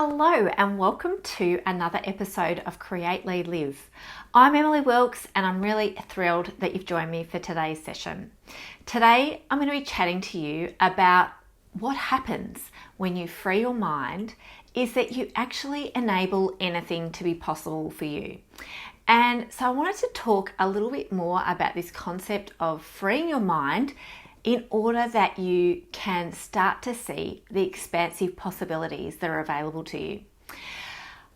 Hello and welcome to another episode of Create, Lead, Live. I'm Emily Wilkes and I'm really thrilled that you've joined me for today's session. Today I'm going to be chatting to you about what happens when you free your mind is that you actually enable anything to be possible for you. And so I wanted to talk a little bit more about this concept of freeing your mind in order that you can start to see the expansive possibilities that are available to you.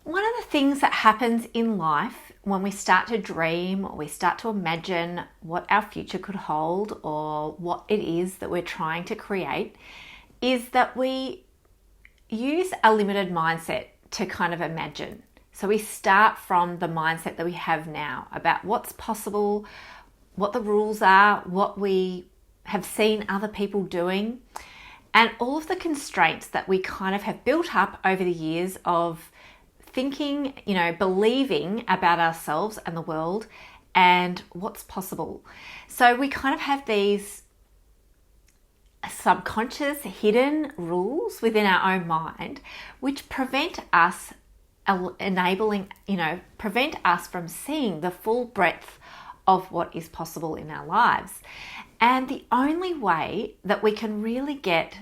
One of the things that happens in life when we start to dream or we start to imagine what our future could hold or what it is that we're trying to create is that we use a limited mindset to kind of imagine. So we start from the mindset that we have now about what's possible, what the rules are, what we have seen other people doing, and all of the constraints that we kind of have built up over the years of thinking, believing about ourselves and the world and what's possible. So we kind of have these subconscious hidden rules within our own mind which prevent us prevent us from seeing the full breadth of what is possible in our lives. And the only way that we can really get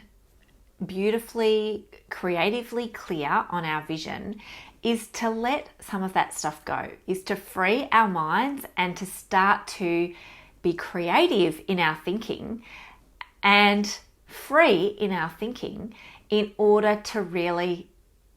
beautifully, creatively clear on our vision is to let some of that stuff go, is to free our minds and to start to be creative in our thinking and free in our thinking in order to really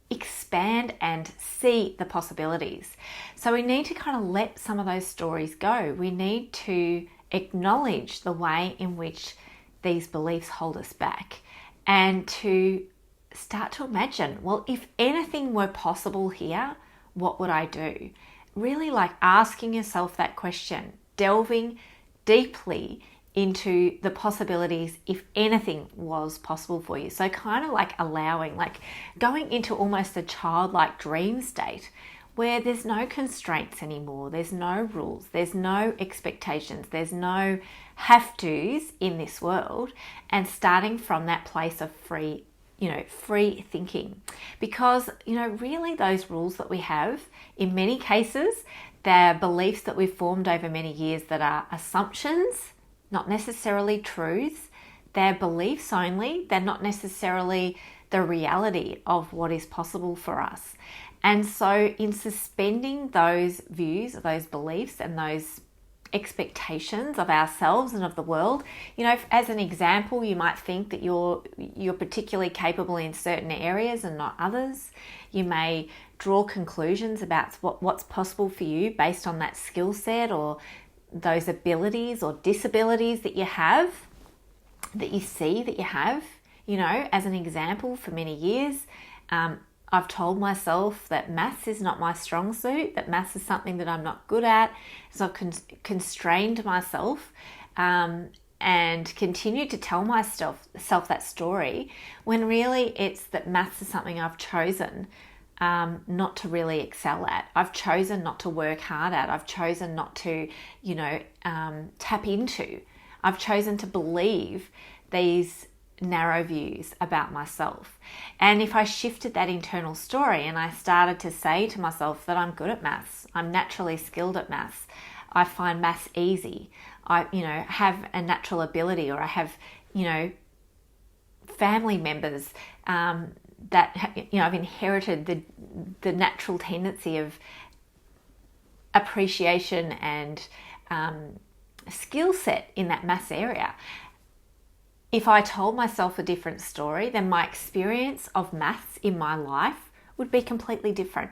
expand and see the possibilities. So we need to kind of let some of those stories go. We need to acknowledge the way in which these beliefs hold us back and to start to imagine, well, if anything were possible here, what would I do? Really like asking yourself that question, delving deeply into the possibilities if anything was possible for you. So kind of like allowing, like going into almost a childlike dream state where there's no constraints anymore, there's no rules, there's no expectations, there's no have-tos in this world, and starting from that place of free thinking. Because, really those rules that we have, in many cases, they're beliefs that we've formed over many years that are assumptions, not necessarily truths. They're beliefs only. They're not necessarily the reality of what is possible for us. And so in suspending those views, those beliefs and those expectations of ourselves and of the world, as an example, you might think that you're particularly capable in certain areas and not others. You may draw conclusions about what's possible for you based on that skill set or those abilities or disabilities that you have, that you see that you have. As an example, for many years, I've told myself that maths is not my strong suit, that maths is something that I'm not good at. So I've constrained myself and continued to tell myself that story when really it's that maths is something I've chosen not to really excel at. I've chosen not to work hard at. I've chosen not to, tap into. I've chosen to believe these narrow views about myself. And if I shifted that internal story and I started to say to myself that I'm good at maths, I'm naturally skilled at maths, I find maths easy, I have a natural ability, or I have family members that I've inherited the natural tendency of appreciation and skill set in that maths area. If I told myself a different story, then my experience of maths in my life would be completely different.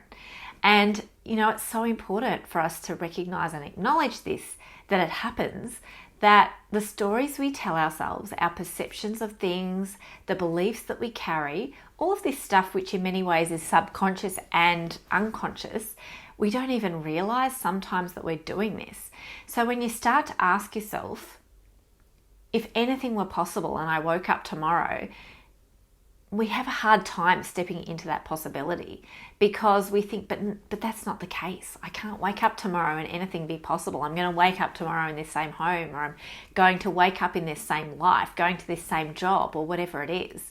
And, it's so important for us to recognize and acknowledge this, that it happens, that the stories we tell ourselves, our perceptions of things, the beliefs that we carry, all of this stuff, which in many ways is subconscious and unconscious, we don't even realize sometimes that we're doing this. So when you start to ask yourself, if anything were possible and I woke up tomorrow, we have a hard time stepping into that possibility because we think, but that's not the case. I can't wake up tomorrow and anything be possible. I'm going to wake up tomorrow in this same home, or I'm going to wake up in this same life, going to this same job, or whatever it is.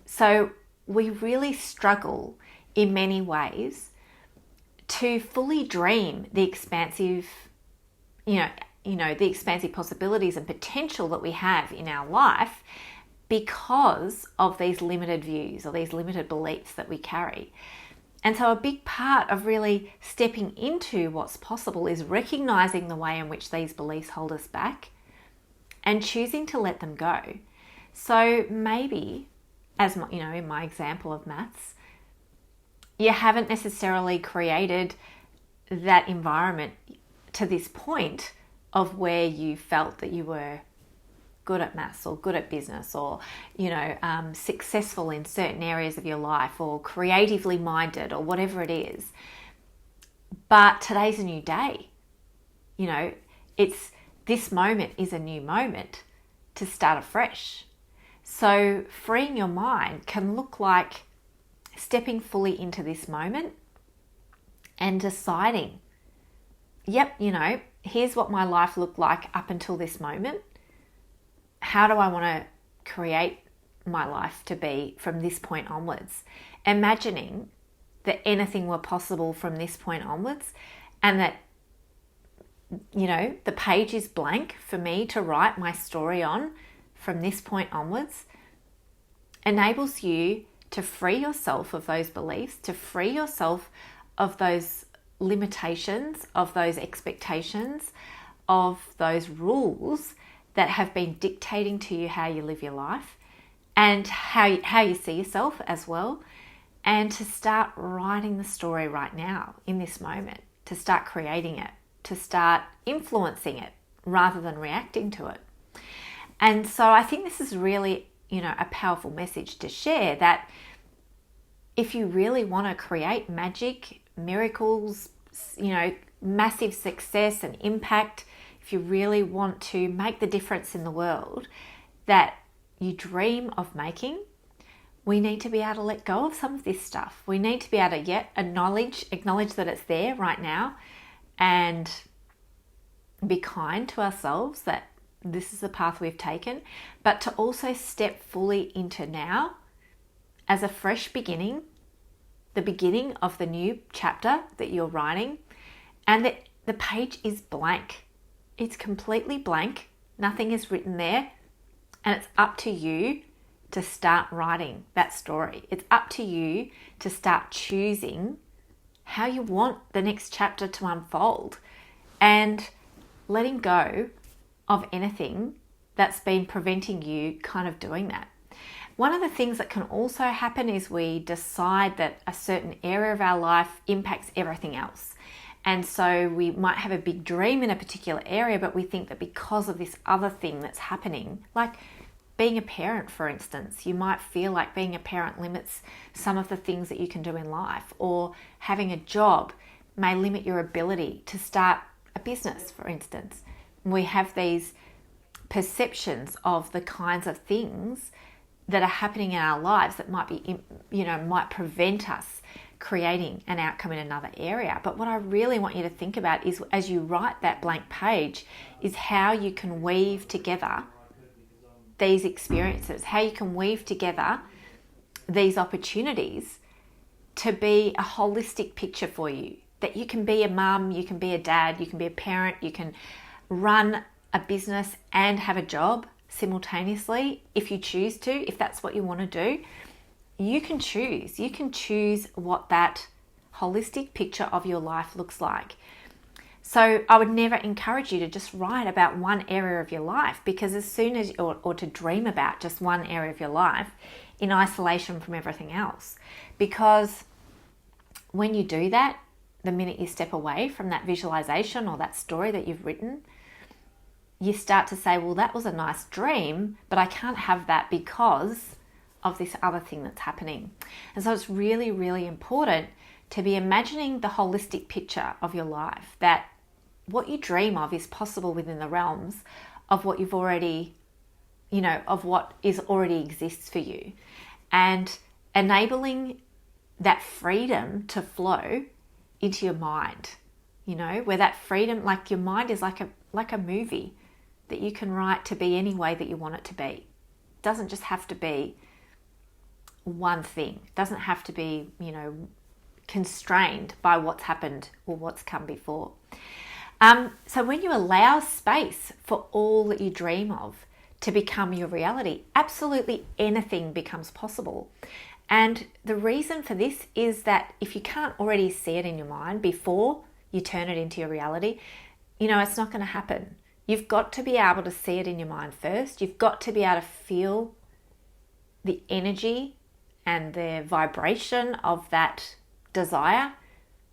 So we really struggle in many ways to fully dream the expansive, the expansive possibilities and potential that we have in our life because of these limited views or these limited beliefs that we carry. And so a big part of really stepping into what's possible is recognizing the way in which these beliefs hold us back and choosing to let them go. So maybe, as in my example of maths, you haven't necessarily created that environment to this point of where you felt that you were good at maths or good at business or, successful in certain areas of your life or creatively minded or whatever it is. But today's a new day. This moment is a new moment to start afresh. So freeing your mind can look like stepping fully into this moment and deciding, here's what my life looked like up until this moment. How do I want to create my life to be from this point onwards? Imagining that anything were possible from this point onwards and that, the page is blank for me to write my story on from this point onwards enables you to free yourself of those beliefs, to free yourself of those limitations, of those expectations, of those rules that have been dictating to you how you live your life and how you see yourself as well, and to start writing the story right now in this moment, to start creating it, to start influencing it rather than reacting to it. And so I think this is really, a powerful message to share, that if you really want to create magic, miracles, massive success and impact, if you really want to make the difference in the world that you dream of making, we need to be able to let go of some of this stuff. We need to be able to acknowledge that it's there right now and be kind to ourselves that this is the path we've taken, but to also step fully into now as a fresh beginning, the beginning of the new chapter that you're writing, and that the page is blank. It's completely blank. Nothing is written there. And it's up to you to start writing that story. It's up to you to start choosing how you want the next chapter to unfold and letting go of anything that's been preventing you kind of doing that. One of the things that can also happen is we decide that a certain area of our life impacts everything else. And so we might have a big dream in a particular area, but we think that because of this other thing that's happening, like being a parent, for instance, you might feel like being a parent limits some of the things that you can do in life, or having a job may limit your ability to start a business, for instance. We have these perceptions of the kinds of things that are happening in our lives that might prevent us creating an outcome in another area. But what I really want you to think about is, as you write that blank page, is how you can weave together these experiences, how you can weave together these opportunities to be a holistic picture for you. That you can be a mum, you can be a dad, you can be a parent, you can run a business and have a job simultaneously if you choose to, if that's what you want to do. You can choose what that holistic picture of your life looks like. So I would never encourage you to just write about one area of your life, because as soon as, or to dream about just one area of your life in isolation from everything else, because when you do that, the minute you step away from that visualization or that story that you've written, you start to say, well, that was a nice dream, but I can't have that because of this other thing that's happening. And so it's really, really important to be imagining the holistic picture of your life, that what you dream of is possible within the realms of what you've already, of what is already exists for you, and enabling that freedom to flow into your mind, where that freedom, like your mind is like a movie that you can write to be any way that you want it to be. It doesn't just have to be one thing. It doesn't have to be, constrained by what's happened or what's come before. So when you allow space for all that you dream of to become your reality, absolutely anything becomes possible. And the reason for this is that if you can't already see it in your mind before you turn it into your reality, it's not going to happen. You've got to be able to see it in your mind first. You've got to be able to feel the energy and the vibration of that desire.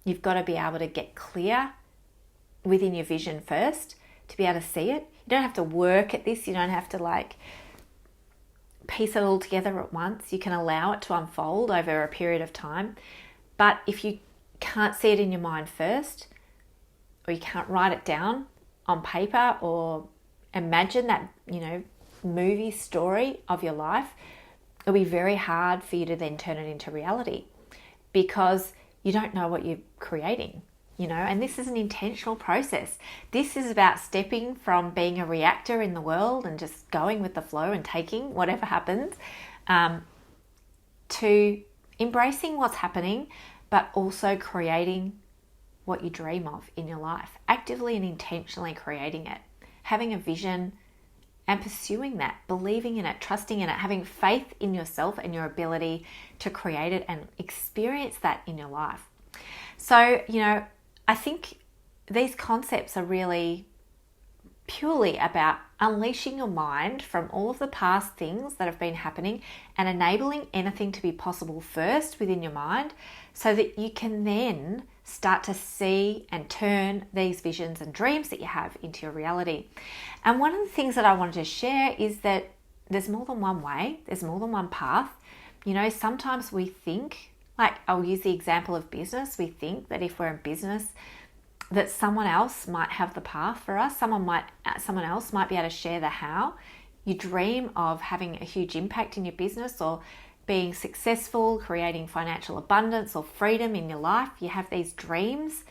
You've got to be able to get clear within your vision first to be able to see it. You don't have to work at this. You don't have to piece it all together at once. You can allow it to unfold over a period of time. But if you can't see it in your mind first, or you can't write it down on paper or imagine that, movie story of your life, it'll be very hard for you to then turn it into reality because you don't know what you're creating, and this is an intentional process. This is about stepping from being a reactor in the world and just going with the flow and taking whatever happens, to embracing what's happening, but also creating what you dream of in your life, actively and intentionally creating it, having a vision and pursuing that, believing in it, trusting in it, having faith in yourself and your ability to create it and experience that in your life. So, I think these concepts are really purely about unleashing your mind from all of the past things that have been happening and enabling anything to be possible first within your mind so that you can then start to see and turn these visions and dreams that you have into your reality. And one of the things that I wanted to share is that there's more than one way, there's more than one path. Sometimes we think, I'll use the example of business, we think that if we're in business, that someone else might have the path for us. Someone else might be able to share the how. You dream of having a huge impact in your business or being successful, creating financial abundance or freedom in your life. You have these dreams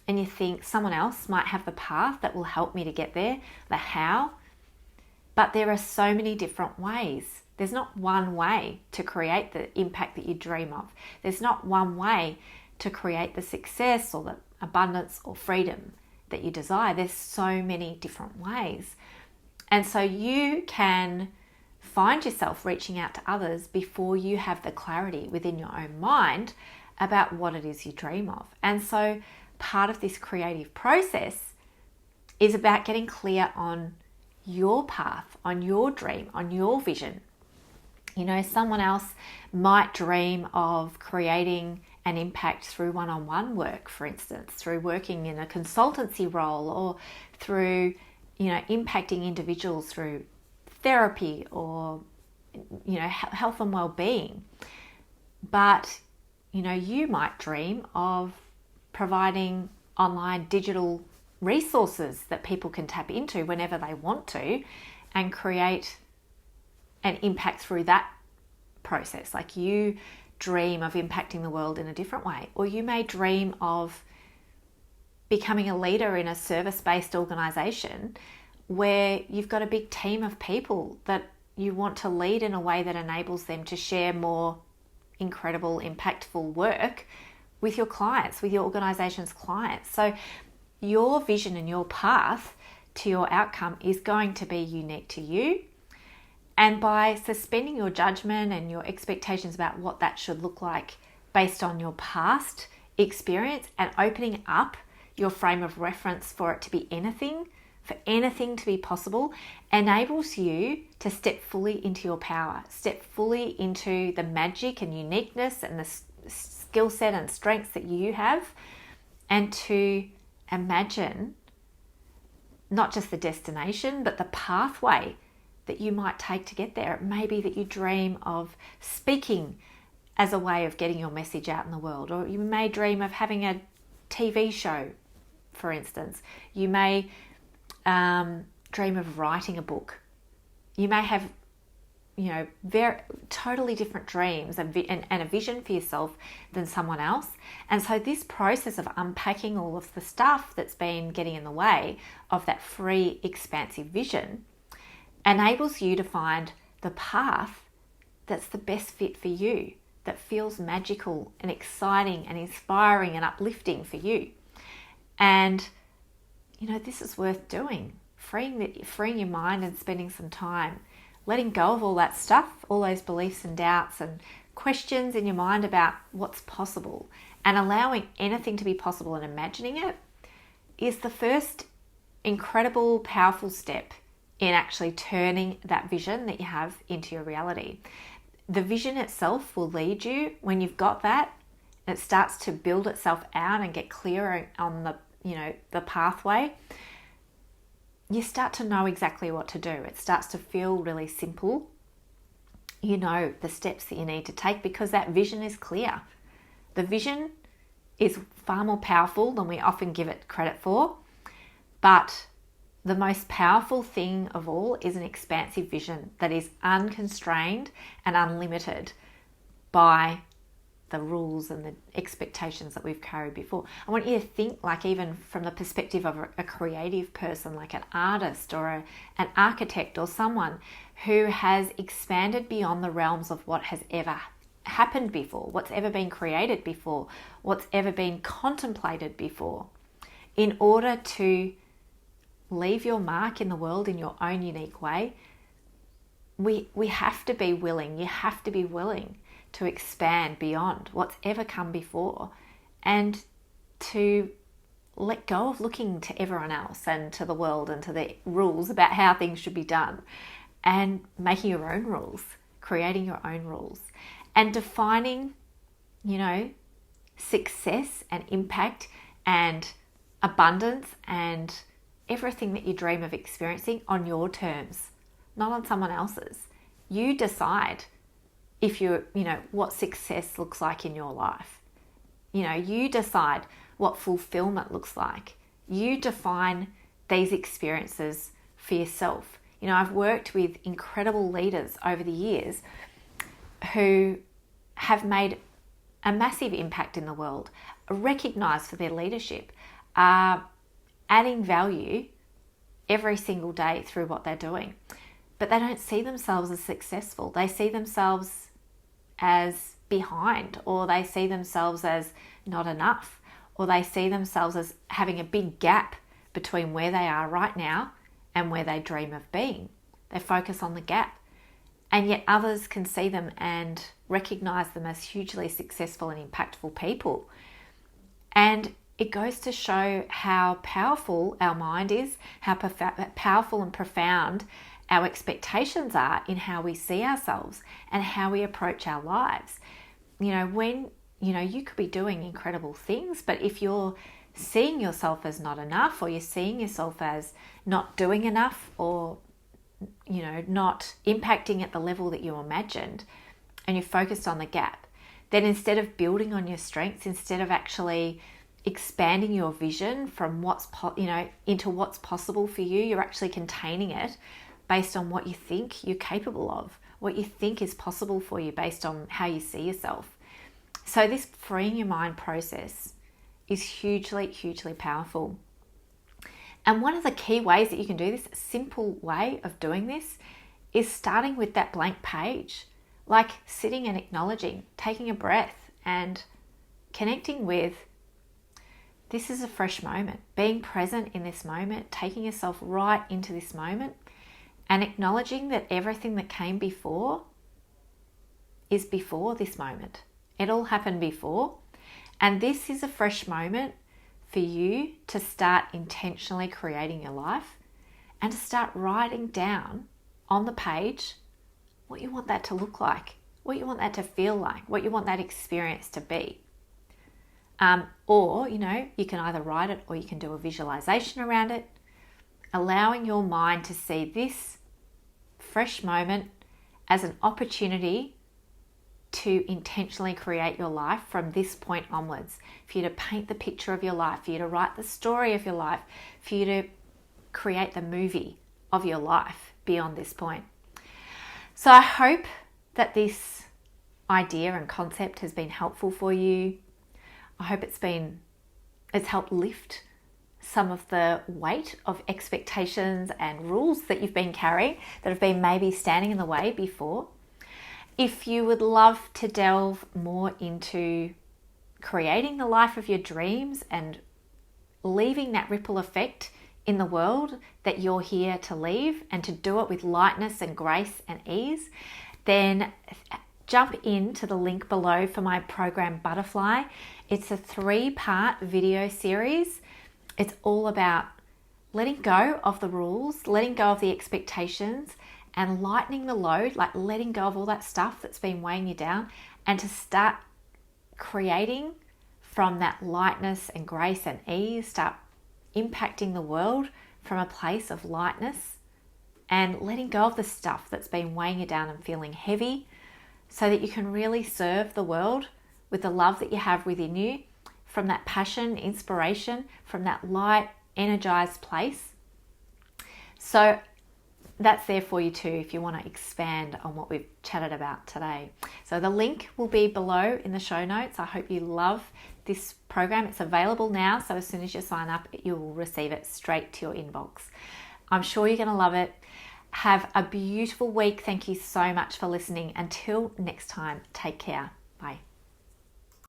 and you think someone else might have the path that will help me to get there, the how. But there are so many different ways. There's not one way to create the impact that you dream of. There's not one way to create the success or the abundance or freedom that you desire. There's so many different ways. And so you can find yourself reaching out to others before you have the clarity within your own mind about what it is you dream of. And so part of this creative process is about getting clear on your path, on your dream, on your vision. Someone else might dream of creating an impact through one-on-one work, for instance, through working in a consultancy role or through, impacting individuals through therapy or, health and well-being. But, you might dream of providing online digital resources that people can tap into whenever they want to and create an impact through that process. You dream of impacting the world in a different way, or you may dream of becoming a leader in a service-based organization where you've got a big team of people that you want to lead in a way that enables them to share more incredible, impactful work with your clients, with your organization's clients. So your vision and your path to your outcome is going to be unique to you. And by suspending your judgment and your expectations about what that should look like based on your past experience and opening up your frame of reference for it to be anything, for anything to be possible, enables you to step fully into your power, step fully into the magic and uniqueness and the skill set and strengths that you have, and to imagine not just the destination, but the pathway that you might take to get there. It may be that you dream of speaking as a way of getting your message out in the world, or you may dream of having a TV show, for instance. You may dream of writing a book. You may have, very totally different dreams and a vision for yourself than someone else. And so this process of unpacking all of the stuff that's been getting in the way of that free, expansive vision enables you to find the path that's the best fit for you, that feels magical and exciting and inspiring and uplifting for you. And, this is worth doing. Freeing your mind and spending some time letting go of all that stuff, all those beliefs and doubts and questions in your mind about what's possible, and allowing anything to be possible and imagining it is the first incredible, powerful step in actually turning that vision that you have into your reality. The vision itself will lead you when you've got that, and it starts to build itself out and get clearer on the pathway. You start to know exactly what to do. It starts to feel really simple. You know the steps that you need to take because that vision is clear. The vision is far more powerful than we often give it credit for. But the most powerful thing of all is an expansive vision that is unconstrained and unlimited by the rules and the expectations that we've carried before. I want you to think like even from the perspective of a creative person, like an artist or an architect or someone who has expanded beyond the realms of what has ever happened before, what's ever been created before, what's ever been contemplated before, in order to leave your mark in the world in your own unique way. We have to be willing. You have to be willing to expand beyond what's ever come before and to let go of looking to everyone else and to the world and to the rules about how things should be done, and making your own rules, creating your own rules, and defining, success and impact and abundance and everything that you dream of experiencing on your terms, not on someone else's. You decide what success looks like in your life. You decide what fulfillment looks like. You define these experiences for yourself. I've worked with incredible leaders over the years who have made a massive impact in the world, are recognized for their leadership, are adding value every single day through what they're doing. But they don't see themselves as successful. They see themselves as behind, or they see themselves as not enough, or they see themselves as having a big gap between where they are right now and where they dream of being. They focus on the gap. And yet others can see them and recognize them as hugely successful and impactful people. And it goes to show how powerful our mind is, how powerful and profound our expectations are in how we see ourselves and how we approach our lives. When you could be doing incredible things, but if you're seeing yourself as not enough, or you're seeing yourself as not doing enough, or not impacting at the level that you imagined, and you're focused on the gap, then instead of building on your strengths, instead of actually expanding your vision from into what's possible for you, you're actually containing it based on what you think you're capable of, what you think is possible for you based on how you see yourself. So this freeing your mind process is hugely, hugely powerful. And one of the key ways that you can do this, a simple way of doing this, is starting with that blank page, like sitting and acknowledging, taking a breath and connecting with, this is a fresh moment, being present in this moment, taking yourself right into this moment, and acknowledging that everything that came before is before this moment. It all happened before. And this is a fresh moment for you to start intentionally creating your life and to start writing down on the page what you want that to look like, what you want that to feel like, what you want that experience to be. Or, you can either write it or you can do a visualization around it, allowing your mind to see this fresh moment as an opportunity to intentionally create your life from this point onwards, for you to paint the picture of your life, for you to write the story of your life, for you to create the movie of your life beyond this point. So I hope that this idea and concept has been helpful for you. I hope it's helped lift some of the weight of expectations and rules that you've been carrying that have been maybe standing in the way before. If you would love to delve more into creating the life of your dreams and leaving that ripple effect in the world that you're here to leave, and to do it with lightness and grace and ease, then jump into the link below for my program Butterfly. It's a 3-part video series. It's all about letting go of the rules, letting go of the expectations, and lightening the load, like letting go of all that stuff that's been weighing you down, and to start creating from that lightness and grace and ease, start impacting the world from a place of lightness and letting go of the stuff that's been weighing you down and feeling heavy, so that you can really serve the world with the love that you have within you, from that passion, inspiration, from that light, energized place. So that's there for you too if you want to expand on what we've chatted about today. So the link will be below in the show notes. I hope you love this program. It's available now, so as soon as you sign up, you will receive it straight to your inbox. I'm sure you're going to love it. Have a beautiful week. Thank you so much for listening. Until next time, take care. Bye.